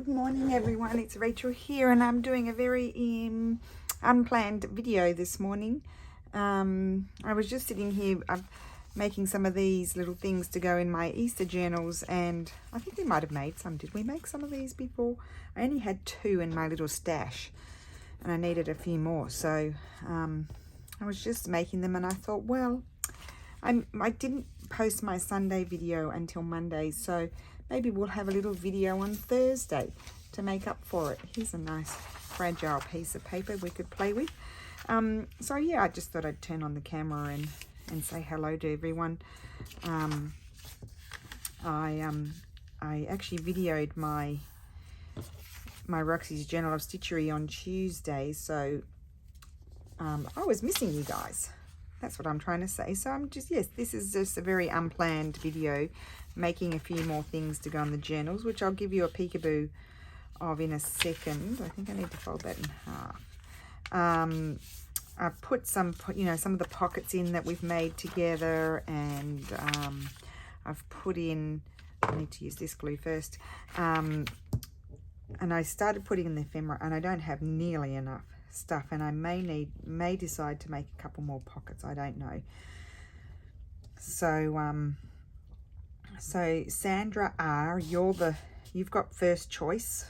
Good morning everyone, it's Rachel here and I'm doing a very unplanned video this morning. I was just sitting here making some of these little things to go in my Easter journals, and I think we might have made some. Did we make some of these before? I only had 2 in my little stash and I needed a few more, so I was just making them and I thought, well, I didn't post my Sunday video until Monday, so maybe we'll have a little video on Thursday to make up for it. Here's a nice fragile piece of paper we could play with. So yeah, I just thought I'd turn on the camera and say hello to everyone. I actually videoed my Roxy's Journal of Stitchery on Tuesday, so I was missing you guys. That's what I'm trying to say. So I'm just, yes, this is just a very unplanned video, making a few more things to go on the journals, which I'll give you a peekaboo of in a second. I think I need to fold that in half. I've put some, some of the pockets in that we've made together, and I've put in, I need to use this glue first, and I started putting in the ephemera, and I don't have nearly enough stuff, and I may decide to make a couple more pockets. I don't know. So so Sandra R, you've got first choice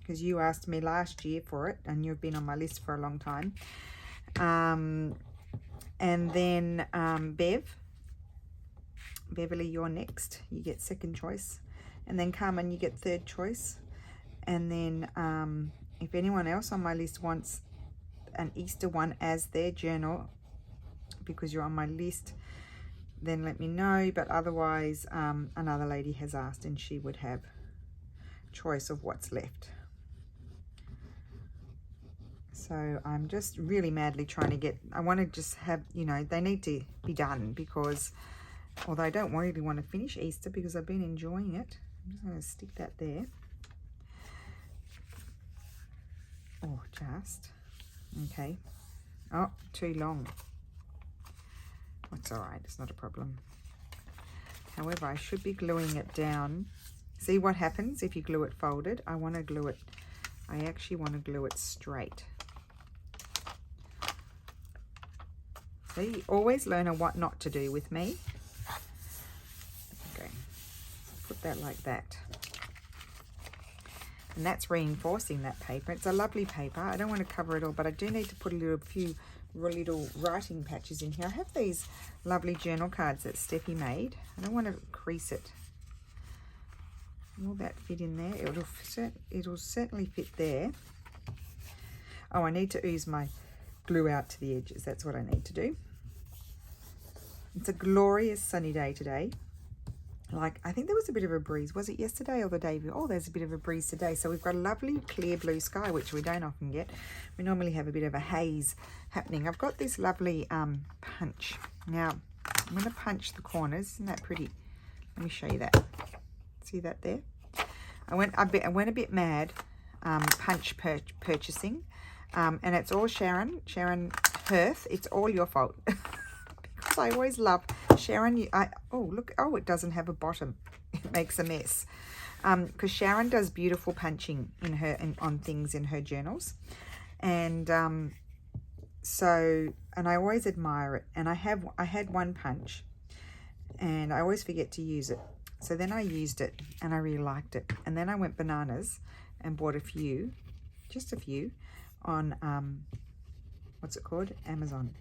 because you asked me last year for it and you've been on my list for a long time. And then Beverly, you're next. You get second choice, and then Carmen, you get third choice. And then if anyone else on my list wants an Easter one as their journal because you're on my list, then let me know. But otherwise, another lady has asked and she would have choice of what's left. So I'm just really madly trying to get, I want to just have, they need to be done, because although I don't really want to finish Easter because I've been enjoying it. I'm just going to stick that there. Oh, just okay. Oh, too long. That's all right, it's not a problem. However, I should be gluing it down. See what happens if you glue it folded? I actually want to glue it straight. See, always learn what not to do with me. Okay, so put that like that. And that's reinforcing that paper. It's a lovely paper. I don't want to cover it all, but I do need to put a few little writing patches in here. I have these lovely journal cards that Steffi made. I don't want to crease it. Will that fit in there? It'll certainly fit there. Oh, I need to ooze my glue out to the edges. That's what I need to do. It's a glorious sunny day today. Like, I think there was a bit of a breeze. Was it yesterday or the day before? Oh, there's a bit of a breeze today. So we've got a lovely clear blue sky, which we don't often get. We normally have a bit of a haze happening. I've got this lovely punch. Now, I'm going to punch the corners. Isn't that pretty? Let me show you that. See that there? I went a bit mad punch purchasing. And it's all Sharon Hirth. It's all your fault. Because I always love Sharon. Oh, look. Oh, it doesn't have a bottom. It makes a mess. Because Sharon does beautiful punching on things in her journals. And and I always admire it. And I had one punch and I always forget to use it. So then I used it and I really liked it. And then I went bananas and bought just a few on what's it called? Amazon.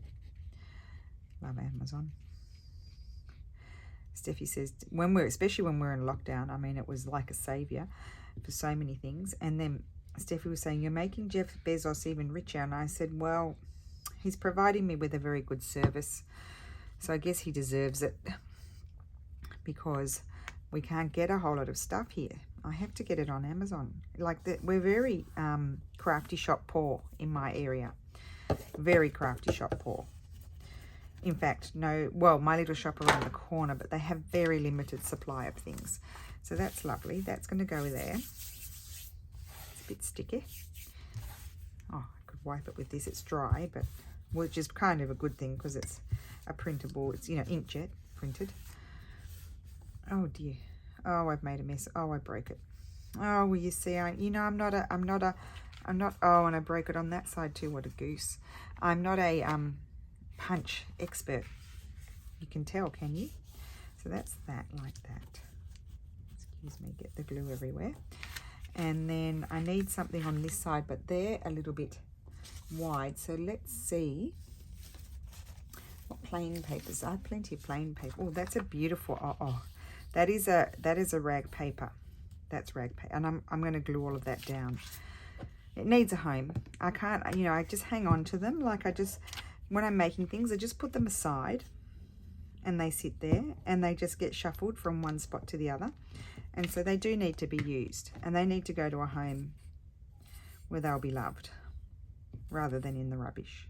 Love Amazon. Steffi says, especially when we're in lockdown, I mean, it was like a savior for so many things. And then Steffi was saying, you're making Jeff Bezos even richer. And I said, well, he's providing me with a very good service, so I guess he deserves it, because we can't get a whole lot of stuff here. I have to get it on Amazon. Like that, we're very crafty shop poor in my area. Very crafty shop poor. In fact, my little shop around the corner, but they have very limited supply of things. So that's lovely. That's going to go there. It's a bit sticky. Oh, I could wipe it with this. It's dry, but which is kind of a good thing because it's a printable. It's, inkjet printed. Oh dear. Oh, I've made a mess. Oh, I broke it. Oh, well, you see, I'm not, oh, and I broke it on that side too. What a goose. I'm not a punch expert. You can tell, can you? So that's that, like that. Excuse me, get the glue everywhere. And then I need something on this side, but they're a little bit wide. So let's see what plain papers. I have plenty of plain paper. Oh, that's a beautiful, that is a rag paper. That's rag paper, and I'm going to glue all of that down. It needs a home. I can't, I just hang on to them. Like when I'm making things, I just put them aside and they sit there and they just get shuffled from one spot to the other. And so they do need to be used, and they need to go to a home where they'll be loved rather than in the rubbish.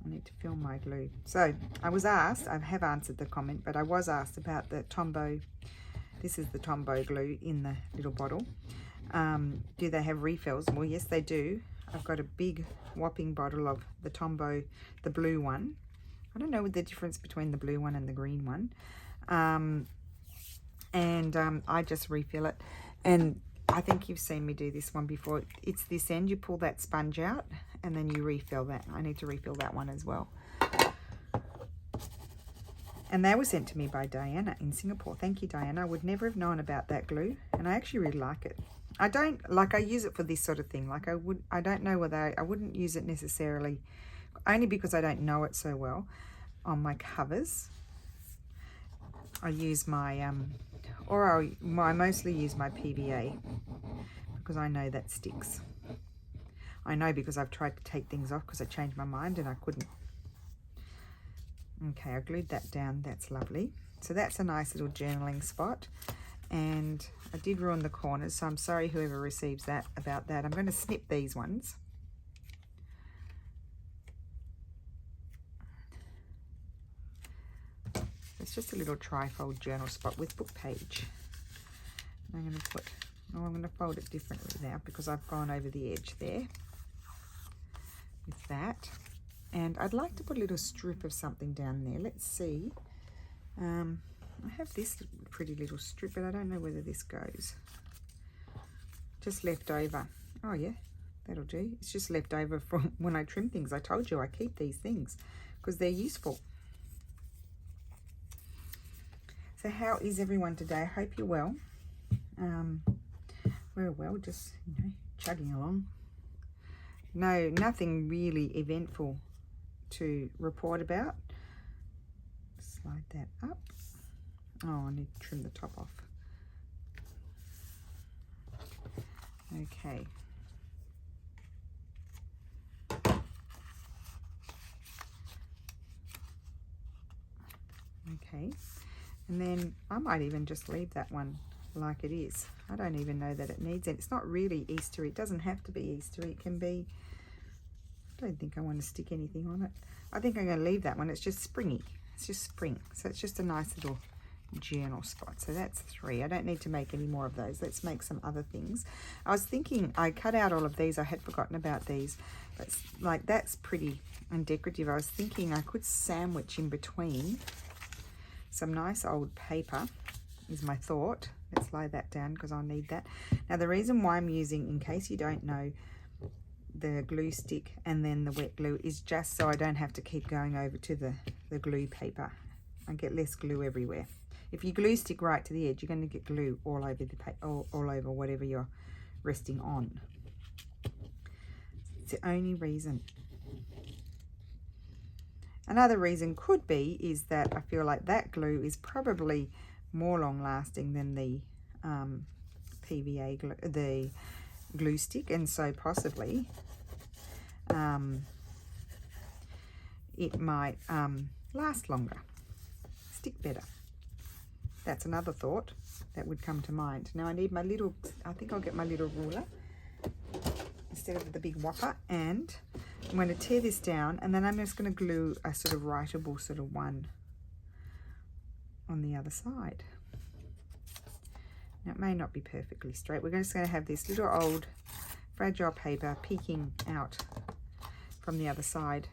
I need to fill my glue. So I was asked, I have answered the comment, but I was asked about the Tombow. This is the Tombow glue in the little bottle. Do they have refills? Well, yes, they do. I've got a big whopping bottle of the Tombow, the blue one. I don't know what the difference between the blue one and the green one. I just refill it. And I think you've seen me do this one before. It's this end. You pull that sponge out and then you refill that. I need to refill that one as well. And they were sent to me by Diana in Singapore. Thank you, Diana. I would never have known about that glue, and I actually really like it. I use it for this sort of thing. Like I don't know whether I wouldn't use it necessarily, only because I don't know it so well, on my covers. I use my, I mostly use my PVA because I know that sticks. I know because I've tried to take things off because I changed my mind and I couldn't. Okay, I glued that down. That's lovely. So that's a nice little journaling spot. And I did ruin the corners, so I'm sorry whoever receives that about that. I'm going to snip these ones. It's just a little trifold journal spot with book page. And I'm going to fold it differently now because I've gone over the edge there with that. And I'd like to put a little strip of something down there. Let's see. I have this pretty little strip, but I don't know whether this goes. Just left over. Oh yeah, that'll do. It's just left over from when I trim things. I told you I keep these things because they're useful. So how is everyone today? I hope you're well. We're well, just chugging along. No, nothing really eventful to report about. Slide that up. Oh, I need to trim the top off. Okay. Okay. And then I might even just leave that one like it is. I don't even know that it needs it. It's not really Eastery. It doesn't have to be Eastery. It can be, I don't think I want to stick anything on it. I think I'm going to leave that one. It's just springy. It's just spring. So it's just a nice little journal spot. So that's 3. I don't need to make any more of those. Let's make some other things. I was thinking, I cut out all of these. I had forgotten about these. But like that's pretty and decorative. I was thinking I could sandwich in between some nice old paper is my thought. Let's lay that down because I'll need that. Now the reason why I'm using, in case you don't know, the glue stick and then the wet glue is just so I don't have to keep going over to the glue paper and get less glue everywhere. If you glue stick right to the edge, you're going to get glue all over the paper, all over whatever you're resting on. It's the only reason. Another reason could be is that I feel like that glue is probably more long lasting than the PVA glue, the glue stick, and so possibly it might last longer, stick better. That's another thought that would come to mind. Now I need my little, I think I'll get my little ruler instead of the big whopper, and I'm going to tear this down, and then I'm just going to glue a sort of writable sort of one on the other side. Now it may not be perfectly straight. We're just going to have this little old fragile paper peeking out from the other side,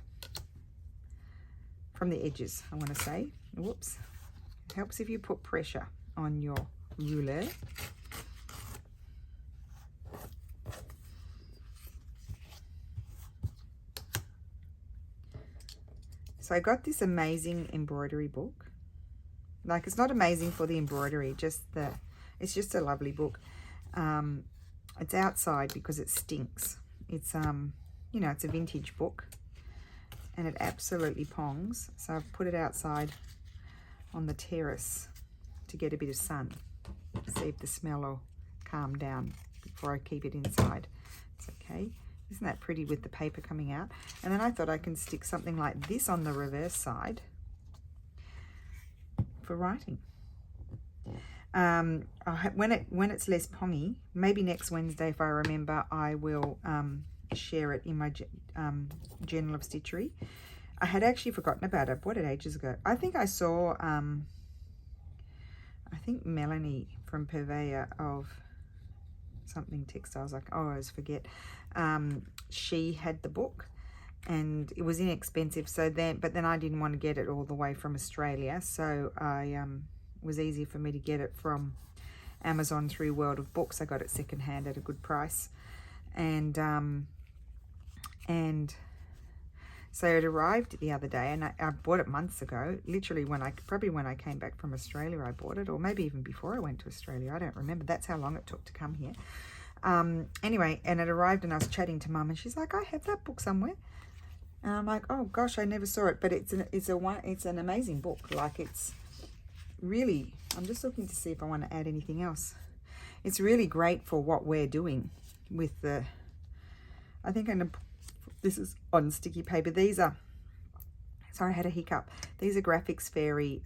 from the edges, I want to say. Whoops. It helps if you put pressure on your ruler. So I got this amazing embroidery book. Like, it's not amazing for the embroidery, it's just a lovely book. It's outside because it stinks. It's you know, it's a vintage book and it absolutely pongs. So I've put it outside on the terrace to get a bit of sun, see if the smell will calm down before I keep it inside. It's okay. Isn't that pretty with the paper coming out? And then I thought I can stick something like this on the reverse side for writing. When it's less pongy, maybe next Wednesday if I remember, I will share it in my Journal of Stitchery. I had actually forgotten about it. I bought it ages ago. I think I saw I think Melanie from Purveyor of something textiles, like, oh, I always forget, she had the book and it was inexpensive, so but then I didn't want to get it all the way from Australia, so I was easy for me to get it from Amazon through World of Books. I got it secondhand at a good price, and so it arrived the other day, and I bought it months ago, literally when I came back from Australia I bought it, or maybe even before I went to Australia, I don't remember. That's how long it took to come here. Anyway, and it arrived and I was chatting to Mum and she's like, I have that book somewhere. And I'm like, oh gosh, I never saw it, but it's an amazing book. Like, it's really, I'm just looking to see if I want to add anything else. It's really great for what we're doing with the, I think this is on sticky paper. These are, sorry, I had a hiccup. These are Graphics Fairy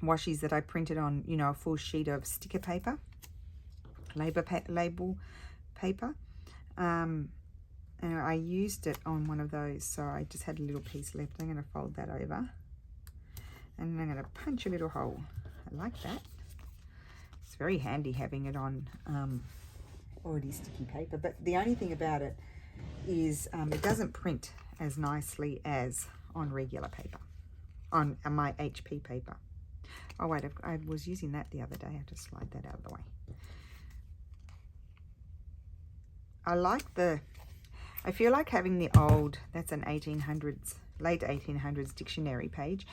washies that I printed on, you know, a full sheet of sticker paper, label paper. And I used it on one of those, so I just had a little piece left. I'm going to fold that over and I'm going to punch a little hole. I like that. It's very handy having it on already sticky paper, but the only thing about it is it doesn't print as nicely as on regular paper, on my HP paper. Oh wait, I was using that the other day. I have to slide that out of the way. I feel like having the old, that's an 1800s, late 1800s dictionary page.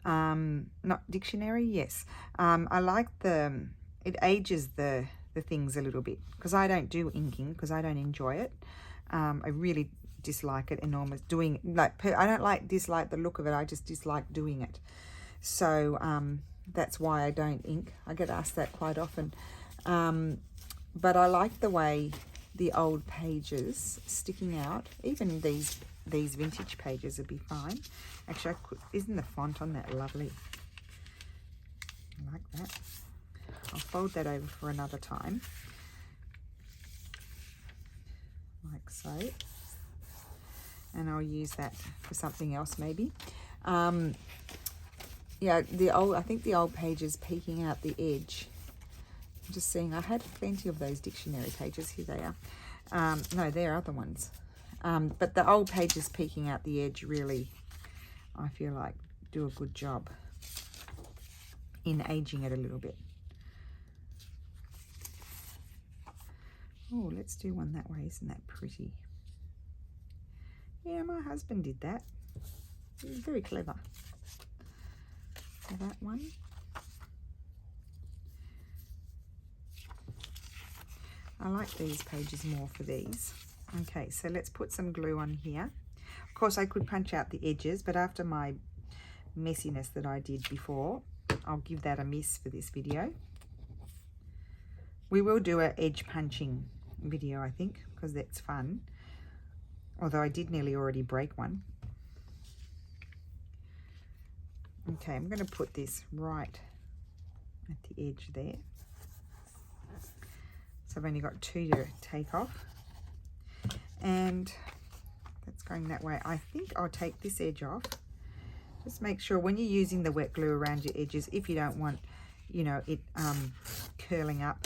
Not dictionary, yes. I like it ages the things a little bit, because I don't do inking, because I don't enjoy it. I really dislike it enormous. I don't dislike the look of it, I just dislike doing it. So that's why I don't ink. I get asked that quite often. But I like the way the old pages sticking out. Even these vintage pages would be fine. Actually, isn't the font on that lovely? I like that. I'll fold that over for another time, like so, and I'll use that for something else maybe. Yeah, I think the old pages peeking out the edge. I'm just seeing, I had plenty of those dictionary pages. Here they are. No, they're other ones. But the old pages peeking out the edge really, I feel like, do a good job in aging it a little bit. Oh, let's do one that way. Isn't that pretty? Yeah, my husband did that. He was very clever. So that one. I like these pages more for these. Okay, so let's put some glue on here. Of course, I could punch out the edges, but after my messiness that I did before, I'll give that a miss for this video. We will do an edge punching video, I think, because that's fun. Although I did nearly already break one. Okay, I'm going to put this right at the edge there. So I've only got two to take off. And that's going that way. I think I'll take this edge off. Just make sure when you're using the wet glue around your edges, if you don't want, you know, it curling up,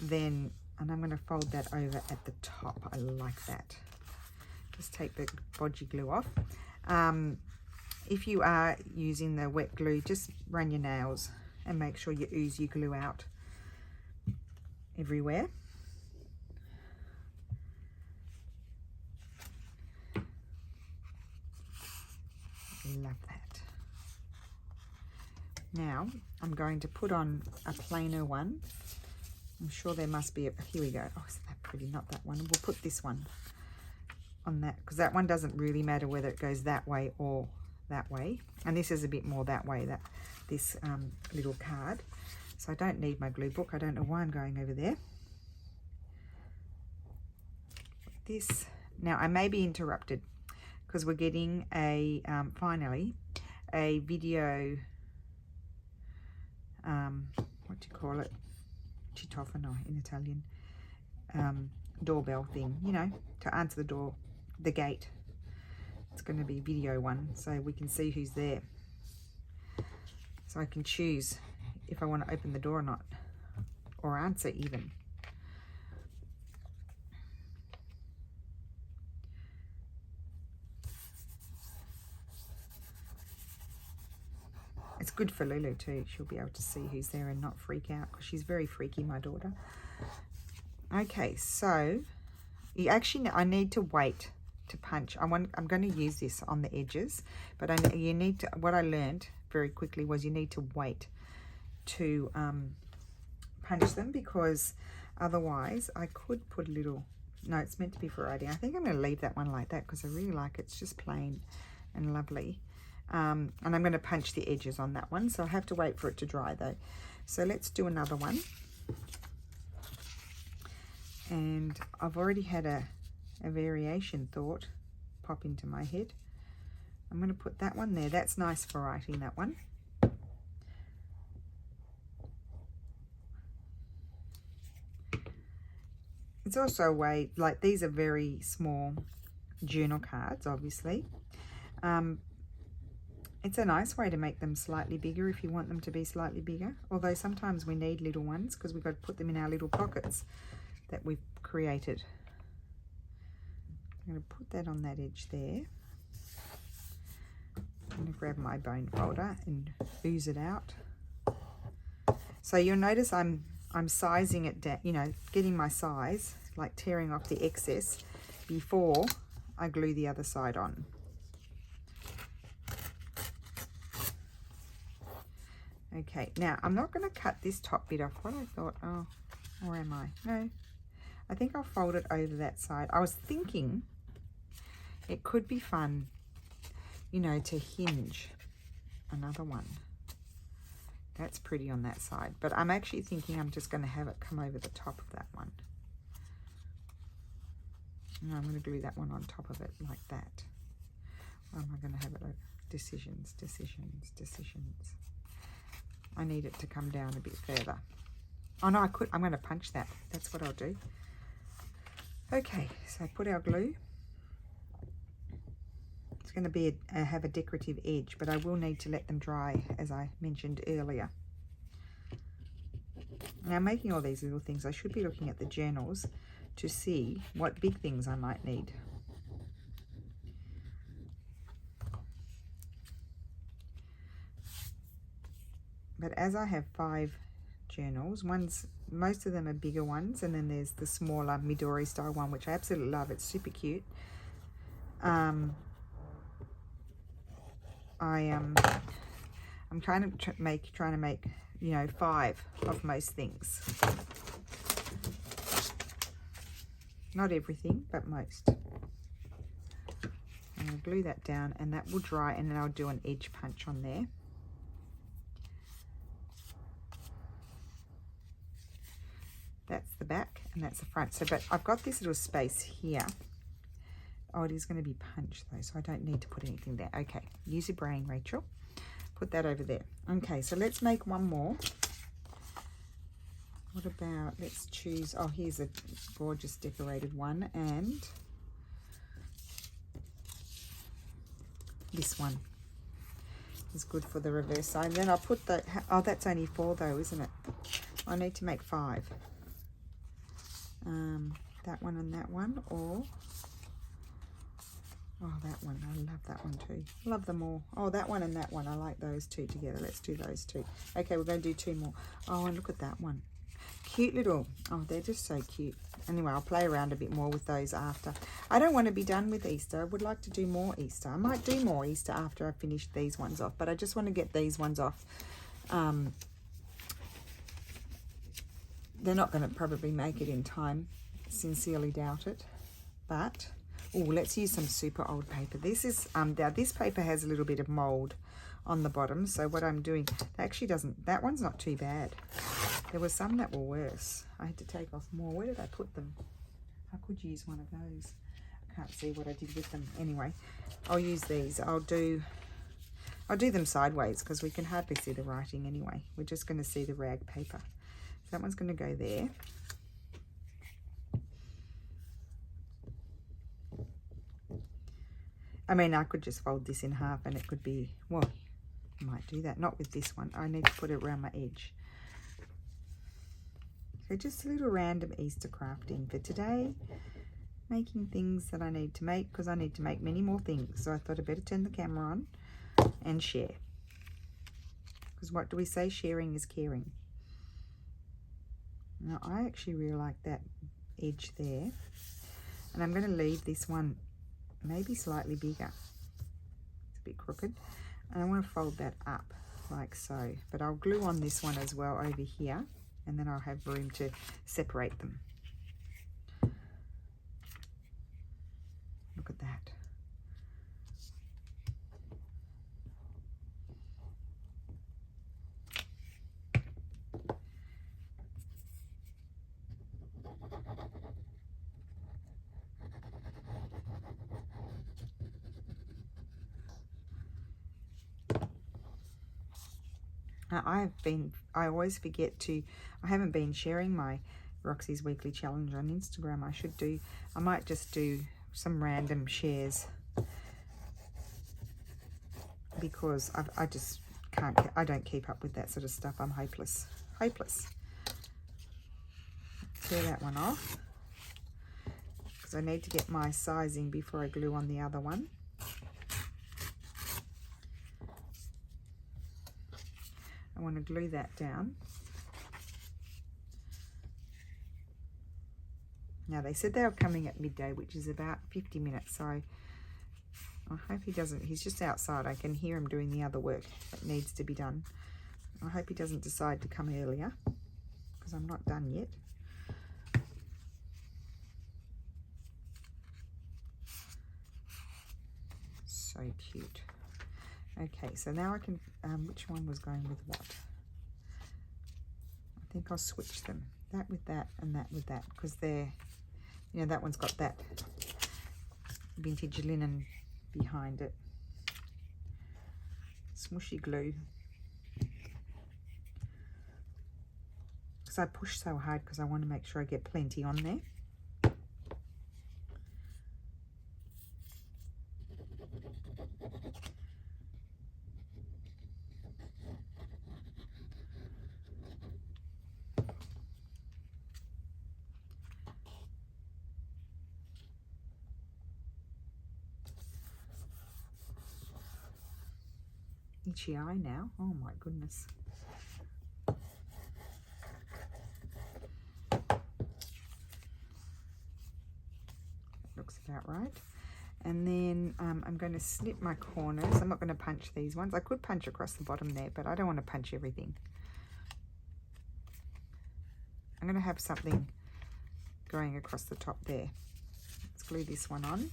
then, and I'm going to fold that over at the top. I like that. Just take the bodgy glue off. If you are using the wet glue, just run your nails and make sure you ooze your glue out everywhere. Now I'm going to put on a plainer one. I'm sure there must be a, here we go. Oh, isn't that pretty? Not that one. We'll put this one on that, because that one doesn't really matter whether it goes that way or that way. And this is a bit more that way, that this little card. So I don't need my glue book. I don't know why I'm going over there. This, now I may be interrupted because we're getting a, finally, a video, what do you call it? Citofono in Italian. Doorbell thing, you know, to answer the door, the gate. It's going to be video one, so we can see who's there. So I can choose if I want to open the door or not, or answer even. It's good for Lulu too. She'll be able to see who's there and not freak out, because she's very freaky, my daughter. Okay, so you actually, I need to wait to punch. I'm going to use this on the edges, but you need to, what I learned very quickly was you need to wait to punch them, because otherwise I could put a little, no, it's meant to be for writing. I think I'm going to leave that one like that because I really like it. It's just plain and lovely. And I'm going to punch the edges on that one, so I have to wait for it to dry though. So let's do another one. And I've already had a variation thought pop into my head. I'm going to put that one there. That's nice for writing, that one. It's also a way, like these are very small journal cards, obviously. It's a nice way to make them slightly bigger if you want them to be slightly bigger. Although sometimes we need little ones because we've got to put them in our little pockets that we've created. I'm going to put that on that edge there. I'm going to grab my bone folder and ooze it out. So you'll notice I'm sizing it down, you know, getting my size, like tearing off the excess before I glue the other side on. Okay, now I'm not going to cut this top bit off. What I thought, oh, or am I? No, I think I'll fold it over that side. I was thinking it could be fun, you know, to hinge another one. That's pretty on that side, but I'm actually thinking I'm just going to have it come over the top of that one. And I'm going to glue that one on top of it like that. Or am I going to have it over? Decisions, decisions, decisions. I need it to come down a bit further. Oh no, I could. I'm going to punch that. That's what I'll do. Okay, so put our glue. It's going to be have a decorative edge, but I will need to let them dry, as I mentioned earlier. Now, making all these little things, I should be looking at the journals to see what big things I might need. But as I have 5 journals, most of them are bigger ones, and then there's the smaller Midori style one, which I absolutely love. It's super cute. I'm trying to make, you know, 5 of most things. Not everything, but most. I'm going to glue that down, and that will dry, and then I'll do an edge punch on there. That's the back and that's the front. So, but I've got this little space here. Oh, it is going to be punched though, so I don't need to put anything there. Okay, use your brain, Rachel. Put that over there. Okay, so let's make one more. What about, let's choose, oh, here's a gorgeous decorated one, and this one is good for the reverse side. And then I'll put the, oh, that's only 4 though, isn't it? I need to make 5. That one and that one, or oh, that one, I love that one too. Love them all. Oh, that one and that one, I like those 2 together. Let's do those 2. Okay, we're going to do 2 more. Oh, and look at that one. Cute little, oh, they're just so cute. Anyway, I'll play around a bit more with those after. I don't want to be done with Easter. I would like to do more Easter. I might do more Easter after I finish these ones off, but I just want to get these ones off They're not going to probably make it in time. Sincerely doubt it. But, oh, let's use some super old paper. This is, now this paper has a little bit of mold on the bottom. So what I'm doing, actually doesn't, that one's not too bad. There were some that were worse. I had to take off more. Where did I put them? I could use one of those. I can't see what I did with them. Anyway, I'll use these. I'll do them sideways because we can hardly see the writing anyway. We're just going to see the rag paper. So that one's going to go there. I mean, I could just fold this in half and it could be, well, I might do that. Not with this one. I need to put it around my edge. So just a little random Easter crafting for today. Making things that I need to make because I need to make many more things. So I thought I'd better turn the camera on and share. Because what do we say? Sharing is caring. Now, I actually really like that edge there. And I'm going to leave this one maybe slightly bigger. It's a bit crooked. And I want to fold that up like so. But I'll glue on this one as well over here. And then I'll have room to separate them. Look at that. I always forget to, I haven't been sharing my Roxy's Weekly Challenge on Instagram. I might just do some random shares because I just can't, I don't keep up with that sort of stuff. I'm hopeless. Tear that one off because I need to get my sizing before I glue on the other one. I want to glue that down. Now they said they were coming at midday, which is about 50 minutes. So I hope he doesn't, he's just outside. I can hear him doing the other work that needs to be done. I hope he doesn't decide to come earlier because I'm not done yet. So cute. Okay, so now I can, which one was going with what? I think I'll switch them. That with that and that with that because they're, you know, that one's got that vintage linen behind it. Smushy glue. Because I push so hard because I want to make sure I get plenty on there. Itchy eye now. Oh my goodness. Looks about right. And then I'm going to snip my corners. I'm not going to punch these ones. I could punch across the bottom there, but I don't want to punch everything. I'm going to have something going across the top there. Let's glue this one on.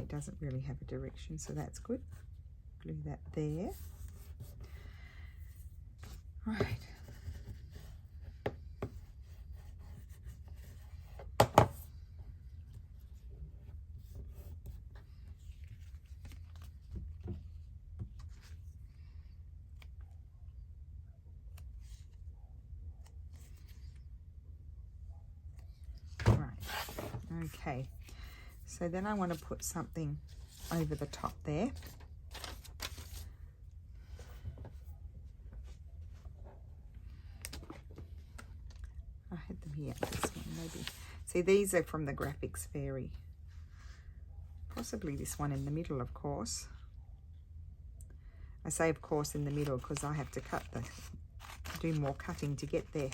Doesn't really have a direction, so that's good. Glue that there. Right. Okay. So then I want to put something over the top there. I had them here, this one maybe. See, these are from the Graphics Fairy possibly this one in the middle, of course. I say of course in the middle because I have to do more cutting to get there.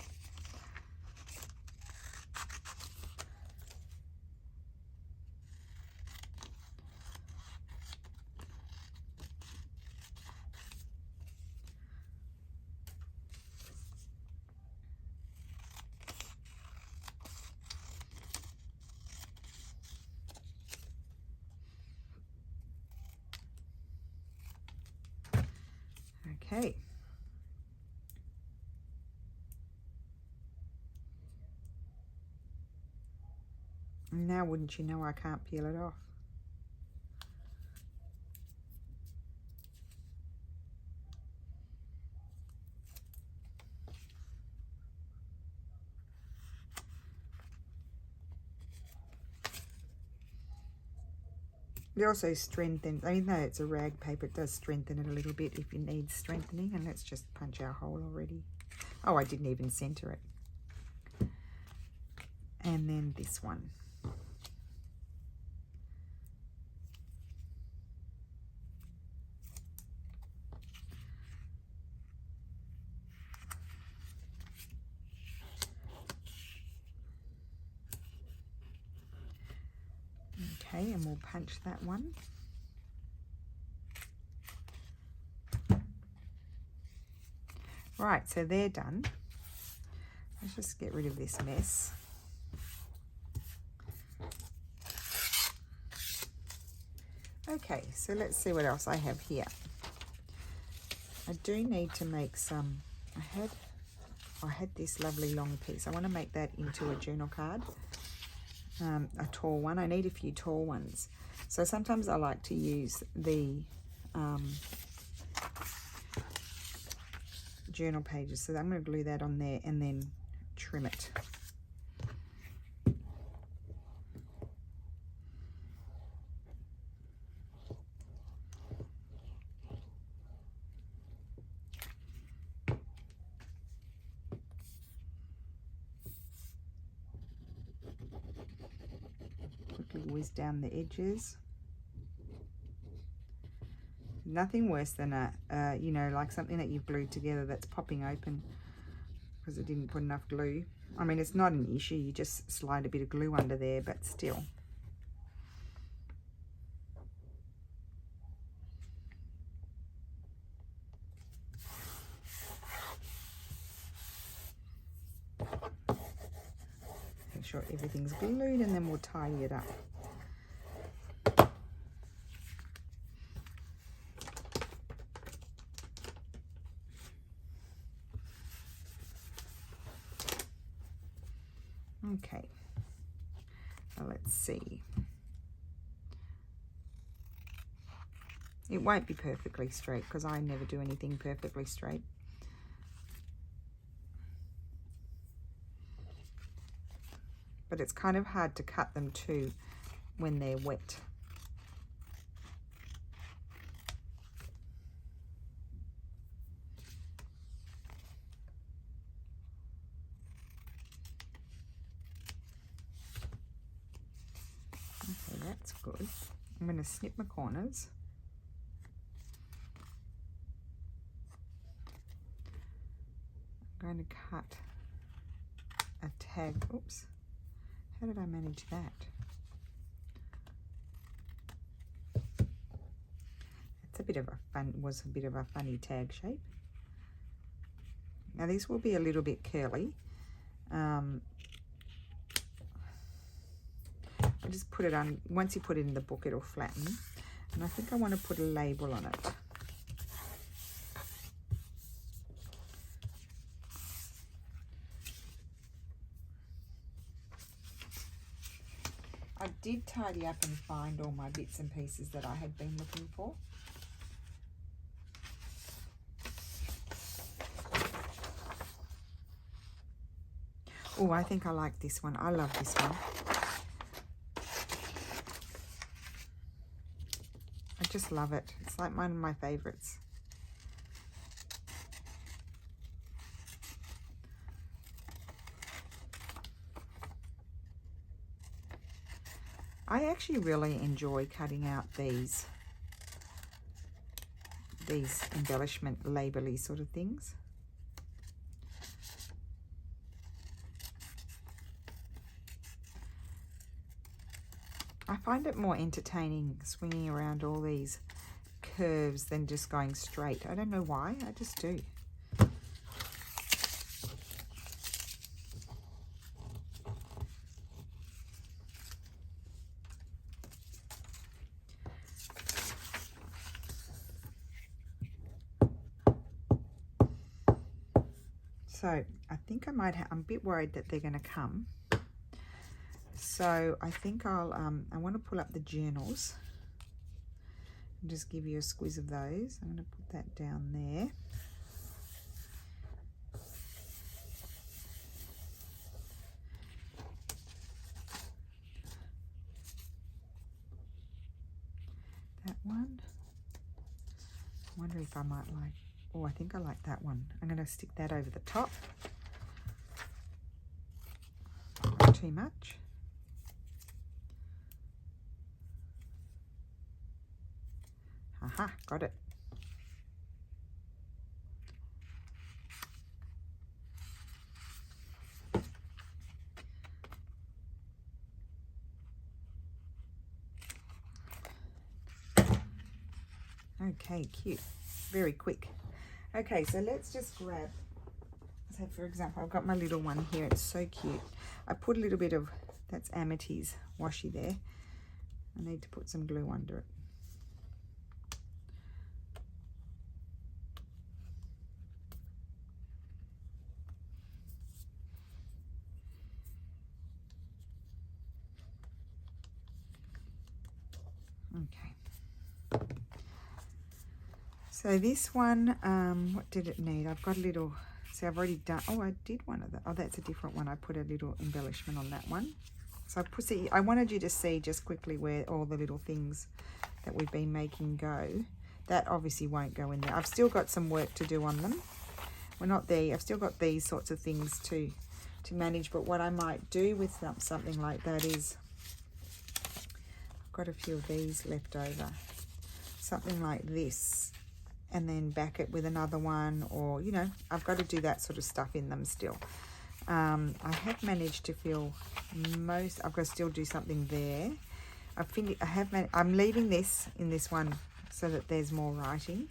Okay. Now, wouldn't you know, I can't peel it off. It also strengthens, even though it's a rag paper, it does strengthen it a little bit if you need strengthening. And let's just punch our hole already. Oh, I didn't even center it. And then this one. Okay, and we'll punch that one. Right, so they're done. Let's just get rid of this mess. Okay, so let's see what else I have here. I do need to make some, I had this lovely long piece. I want to make that into a journal card, a tall one. I need a few tall ones. So sometimes I like to use the journal pages. So I'm going to glue that on there and then trim it. Quickly whiz down the edges. Nothing worse than you know, like something that you've glued together that's popping open because it didn't put enough glue. I mean, it's not an issue. You just slide a bit of glue under there, but still. Make sure everything's glued and then we'll tie it up. Okay, so let's see. It won't be perfectly straight because I never do anything perfectly straight. But it's kind of hard to cut them too when they're wet. Okay, that's good. I'm going to snip my corners. I'm going to cut a tag. Oops. How did I manage that? It's a bit of a was a bit of a funny tag shape. Now this will be a little bit curly. I just put it on, once you put it in the book it'll flatten, and I think I want to put a label on it. I did tidy up and find all my bits and pieces that I had been looking for. Oh, I think I like this one. I love this one. I just love it. It's like one of my favorites. I actually really enjoy cutting out these embellishment label-y sort of things. I find it more entertaining swinging around all these curves than just going straight. I don't know why, I just do. So I think I might I'm a bit worried that they're going to come. So I think I want to pull up the journals and just give you a squeeze of those. I'm going to put that down there. That one. I wonder if I might like, oh, I think I like that one. I'm going to stick that over the top. Not too much. Aha, got it. Okay, cute. Very quick. Okay, so let's just grab, so for example, I've got my little one here. It's so cute. I put a little bit of, that's Amity's washi there. I need to put some glue under it. Okay. So this one, what did it need? I've got a little, see I've already done, oh I did one of that. Oh, that's a different one. I put a little embellishment on that one. So I wanted you to see just quickly where all the little things that we've been making go. That obviously won't go in there. I've still got some work to do on them. We're not there. I've still got these sorts of things to manage, but what I might do with something like that is, I've got a few of these left over. Something like this, and then back it with another one, or, you know, I've got to do that sort of stuff in them still. I have managed to fill most, I've got to still do something there. I'm leaving this in this one so that there's more writing,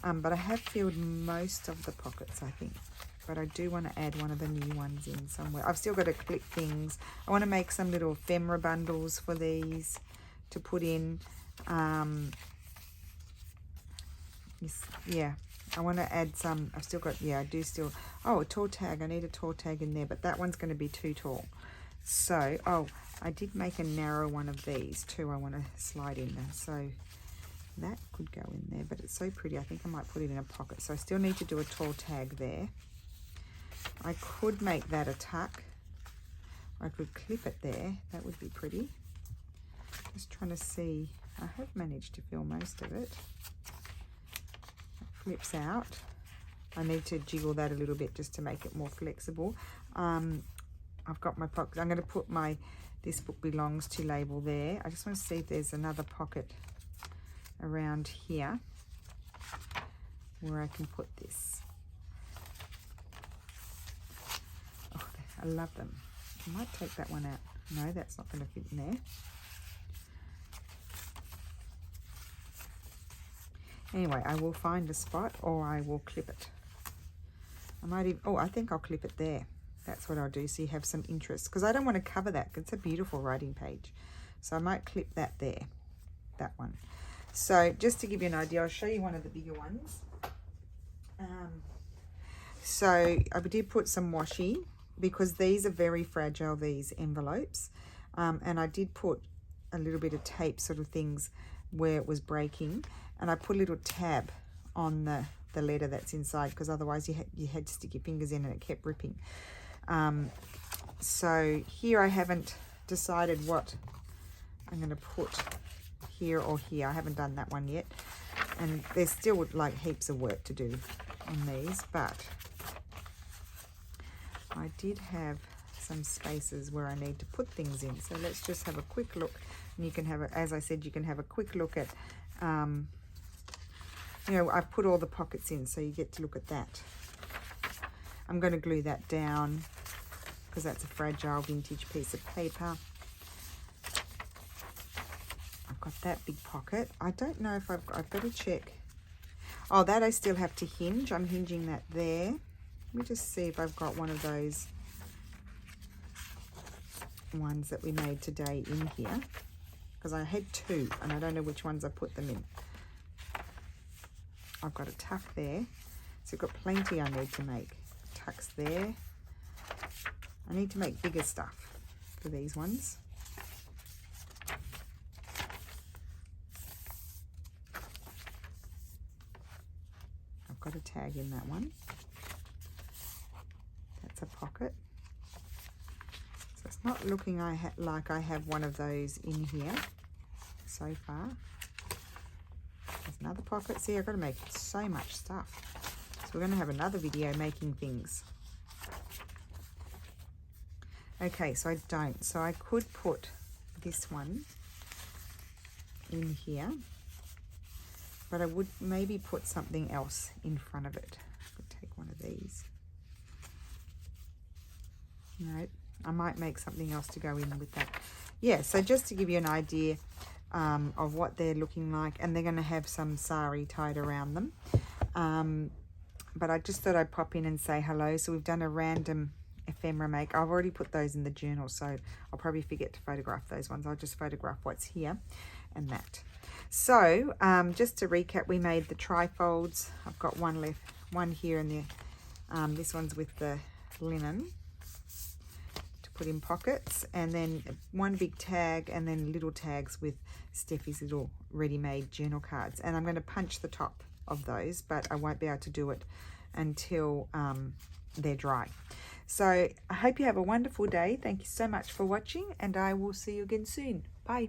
but I have filled most of the pockets, I think. But I do want to add one of the new ones in somewhere. I've still got to clip things. I want to make some little ephemera bundles for these to put in. Yeah, I want to add some. I've still got, yeah, I do still. Oh, a tall tag. I need a tall tag in there, but that one's going to be too tall. So, oh, I did make a narrow one of these too. I want to slide in there. So that could go in there, but it's so pretty. I think I might put it in a pocket. So I still need to do a tall tag there. I could make that a tuck. I could clip it there. That would be pretty. Just trying to see. I have managed to fill most of it. Flips out. I need to jiggle that a little bit just to make it more flexible. I've got my pocket. I'm going to put my "This Book Belongs To" label there. I just want to see if there's another pocket around here where I can put this. Oh, I love them. I might take that one out. No, that's not going to fit in there. Anyway, I will find a spot, or I will clip it. I might even, oh, I think I'll clip it there. That's what I'll do, so you have some interest. Because I don't want to cover that. It's a beautiful writing page. So I might clip that there, that one. So just to give you an idea, I'll show you one of the bigger ones. So I did put some washi, because these are very fragile, these envelopes. And I did put a little bit of tape sort of things where it was breaking. And I put a little tab on the letter that's inside, because otherwise you had to stick your fingers in and it kept ripping. So here I haven't decided what I'm going to put here or here. I haven't done that one yet. And there's still like heaps of work to do on these, but I did have some spaces where I need to put things in. So let's just have a quick look. And you can have, as I said, you can have a quick look at, you know, I've put all the pockets in, so you get to look at that. I'm going to glue that down because that's a fragile vintage piece of paper. I've got that big pocket. I don't know if I've got to check. Oh, that I still have to hinge. I'm hinging that there. Let me just see if I've got one of those ones that we made today in here, because I had two and I don't know which ones I put them in. I've got a tuck there, so I've got plenty I need to make. Tucks there. I need to make bigger stuff for these ones. I've got a tag in that one. That's a pocket. So it's not looking like I have one of those in here so far. There's another pocket. See, I've got to make so much stuff. So we're going to have another video making things. Okay, so I don't. So I could put this one in here, but I would maybe put something else in front of it. I could take one of these. No, I might make something else to go in with that. Yeah, so just to give you an idea of what they're looking like, and they're going to have some sari tied around them. But I just thought I'd pop in and say hello. So we've done a random ephemera make. I've already put those in the journal, so I'll probably forget to photograph those ones. I'll just photograph what's here and that. So just to recap, we made the trifolds. I've got one left, one here and there. This one's with the linen to put in pockets, and then one big tag, and then little tags with Steffi's little ready-made journal cards. And I'm going to punch the top of those, but I won't be able to do it until they're dry. So I hope you have a wonderful day. Thank you so much for watching, and I will see you again soon. Bye.